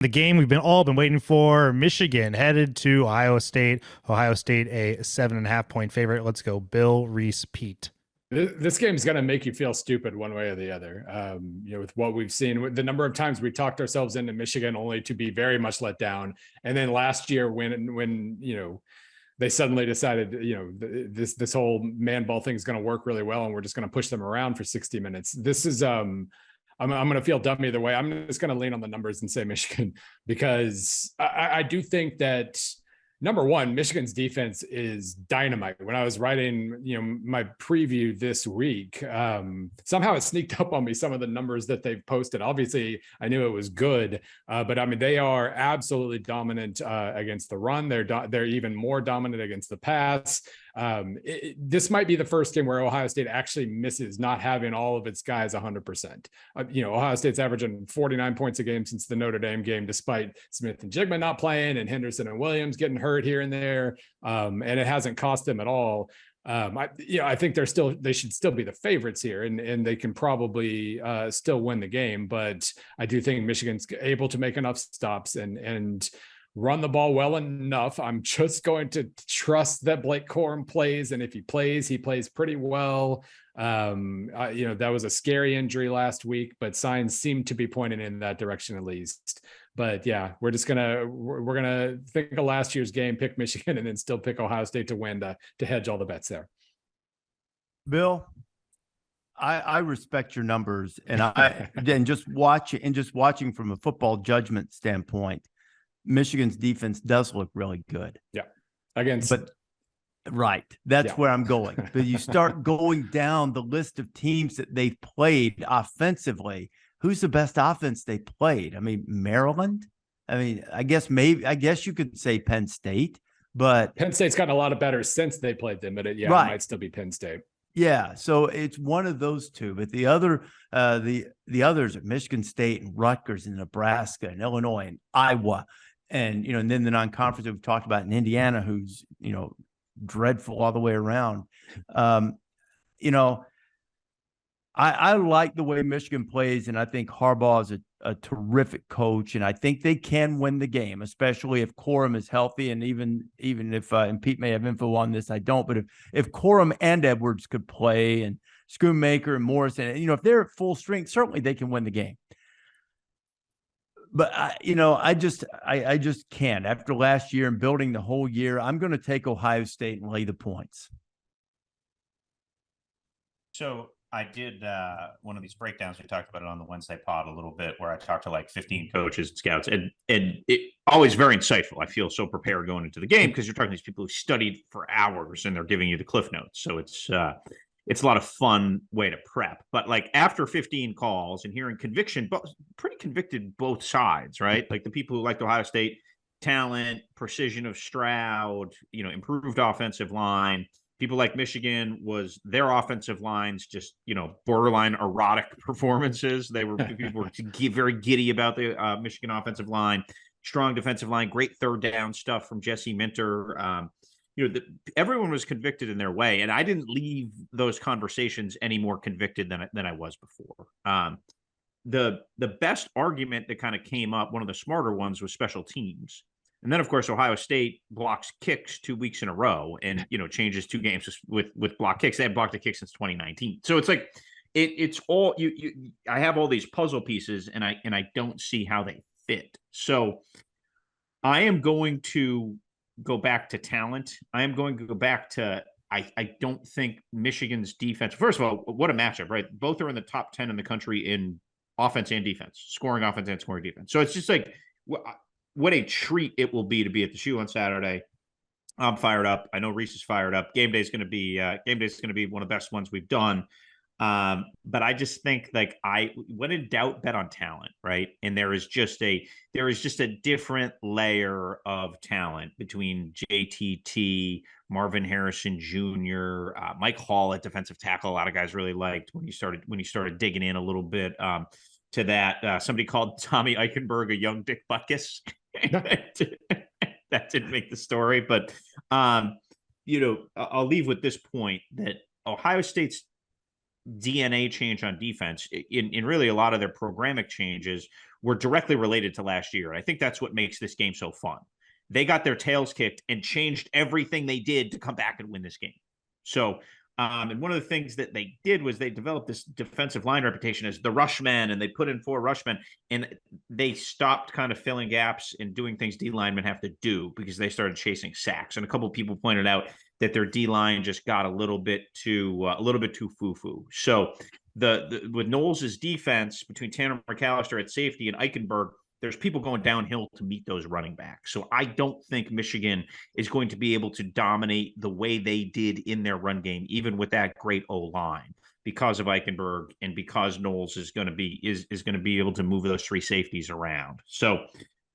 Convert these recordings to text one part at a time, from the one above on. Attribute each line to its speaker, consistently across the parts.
Speaker 1: The game we've been waiting for. Michigan headed to Ohio State. Ohio State a 7.5 point favorite. Let's go, Bill, Rece, Pete.
Speaker 2: This game is going to make you feel stupid one way or the other. With what we've seen, with the number of times we talked ourselves into Michigan only to be very much let down. And then last year when they suddenly decided, this whole man ball thing is going to work really well, and we're just going to push them around for 60 minutes. This is, I'm going to feel dumb either way. I'm just going to lean on the numbers and say Michigan, because I do think that, number one, Michigan's defense is dynamite. When I was writing, my preview this week, somehow it sneaked up on me, some of the numbers that they've posted. Obviously, I knew it was good, but I mean, they are absolutely dominant against the run. They're even more dominant against the pass. This might be the first game where Ohio State actually misses not having all of its guys 100%. Ohio State's averaging 49 points a game since the Notre Dame game, despite Smith and Jigma not playing and Henderson and Williams getting hurt here and there. And it hasn't cost them at all. I think they should still be the favorites here, and they can probably still win the game. But I do think Michigan's able to make enough stops and run the ball well enough. I'm just going to trust that Blake Corum plays, and if he plays pretty well. That was a scary injury last week, but signs seem to be pointing in that direction at least. But yeah, we're gonna think of last year's game, pick Michigan, and then still pick Ohio State to win to hedge all the bets there.
Speaker 3: Bill, I respect your numbers, and just watching from a football judgment standpoint, Michigan's defense does look really good.
Speaker 2: Yeah.
Speaker 3: Right. That's where I'm going. But you start going down the list of teams that they've played offensively. Who's the best offense they played? I mean, Maryland. I mean, I guess you could say Penn State, but
Speaker 2: Penn State's gotten a lot of better since they played them, but it might still be Penn State.
Speaker 3: Yeah, so it's one of those two. But the others are Michigan State and Rutgers and Nebraska and Illinois and Iowa. And then the non-conference that we've talked about in Indiana, who's dreadful all the way around. I like the way Michigan plays, and I think Harbaugh is a terrific coach, and I think they can win the game, especially if Corum is healthy, and even if and Pete may have info on this, I don't. But if Corum and Edwards could play, and Schoonmaker and Morrison, if they're at full strength, certainly they can win the game. But I just can't. After last year and building the whole year, I'm going to take Ohio State and lay the points.
Speaker 4: So I did one of these breakdowns. We talked about it on the Wednesday pod a little bit, where I talked to like 15 coaches and scouts, and it always very insightful. I feel so prepared going into the game because you're talking to these people who studied for hours and they're giving you the cliff notes. So it's a lot of fun way to prep. But like after 15 calls and hearing conviction, but pretty convicted both sides, right? Like the people who liked Ohio State, talent, precision of Stroud, improved offensive line. People like Michigan was their offensive lines, just, borderline erotic performances. People were very giddy about the Michigan offensive line, strong defensive line, great third down stuff from Jesse Minter. Everyone was convicted in their way, and I didn't leave those conversations any more convicted than I was before. The best argument that kind of came up, one of the smarter ones, was special teams. And then, of course, Ohio State blocks kicks 2 weeks in a row and, changes 2 games with block kicks. They have blocked a kick since 2019. So it's like it's all I have all these puzzle pieces, and I don't see how they fit. So I am going to go back to talent. I am going to go back to I don't think Michigan's defense. First of all, what a matchup, right? Both are in the top 10 in the country in offense and defense, scoring offense and scoring defense. So it's just like what a treat it will be to be at the Shoe on Saturday. I'm fired up. I know Rece is fired up. Game day is going to be one of the best ones we've done. But I just think when in doubt, bet on talent, right? And there is just a different layer of talent between JTT, Marvin Harrison Jr., Mike Hall at defensive tackle. A lot of guys really liked when he started digging in a little bit to that. Somebody called Tommy Eichenberg a young Dick Butkus. That didn't make the story, but I'll leave with this point that Ohio State's DNA change on defense in really a lot of their programmatic changes were directly related to last year. And I think that's what makes this game so fun. They got their tails kicked and changed everything they did to come back and win this game. So, and one of the things that they did was they developed this defensive line reputation as the rushman, and they put in 4 rushmen, and they stopped kind of filling gaps and doing things D linemen have to do because they started chasing sacks. And a couple of people pointed out that their D line just got a little bit too foo-foo. So with Knowles' defense between Tanner McAllister at safety and Eichenberg, there's people going downhill to meet those running backs. So I don't think Michigan is going to be able to dominate the way they did in their run game, even with that great O-line, because of Eichenberg and because Knowles is going to be able to move those 3 safeties around. So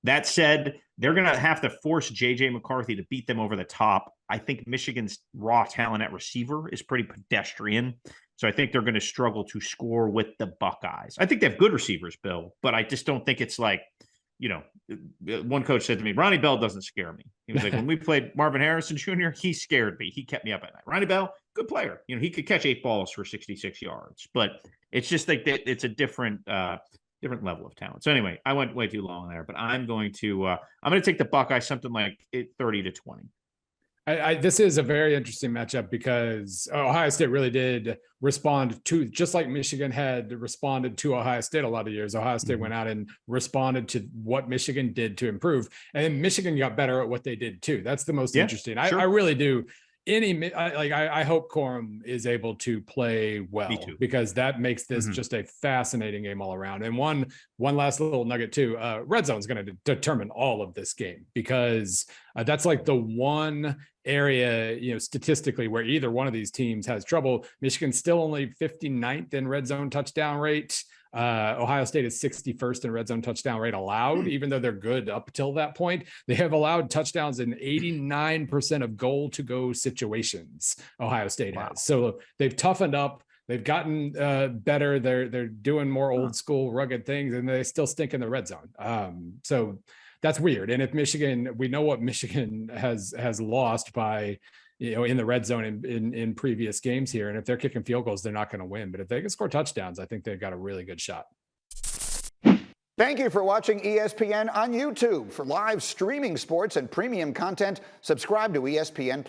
Speaker 4: that said, they're going to have to force J.J. McCarthy to beat them over the top. I think Michigan's raw talent at receiver is pretty pedestrian. So I think they're going to struggle to score with the Buckeyes. I think they have good receivers, Bill, but I just don't think it's like, one coach said to me, Ronnie Bell doesn't scare me. He was like, when we played Marvin Harrison Jr., he scared me. He kept me up at night. Ronnie Bell, good player. He could catch 8 balls for 66 yards, but it's just like that. It's a different level of talent. So anyway, I went way too long there, but I'm going to take the Buckeyes something like 30-20.
Speaker 2: This is a very interesting matchup because Ohio State really did respond to, just like Michigan had responded to Ohio State a lot of years. Ohio State went out and responded to what Michigan did to improve, and then Michigan got better at what they did too. That's the most interesting.
Speaker 4: Sure.
Speaker 2: I really do. I hope Corum is able to play well, because that makes this just a fascinating game all around. And one last little nugget too, red zone is going to determine all of this game, because that's like the one area, statistically, where either one of these teams has trouble. Michigan's still only 59th in red zone touchdown rate. Ohio State is 61st in red zone touchdown rate allowed, even though they're good up till that point. They have allowed touchdowns in 89% of goal to go situations. Ohio State has. So they've toughened up. They've gotten better. They're doing more old school rugged things, and they still stink in the red zone. So that's weird. And if Michigan, we know what Michigan has lost by, in the red zone in previous games here. And if they're kicking field goals, they're not going to win. But if they can score touchdowns, I think they've got a really good shot.
Speaker 5: Thank you for watching ESPN on YouTube. For live streaming sports and premium content, subscribe to ESPN+.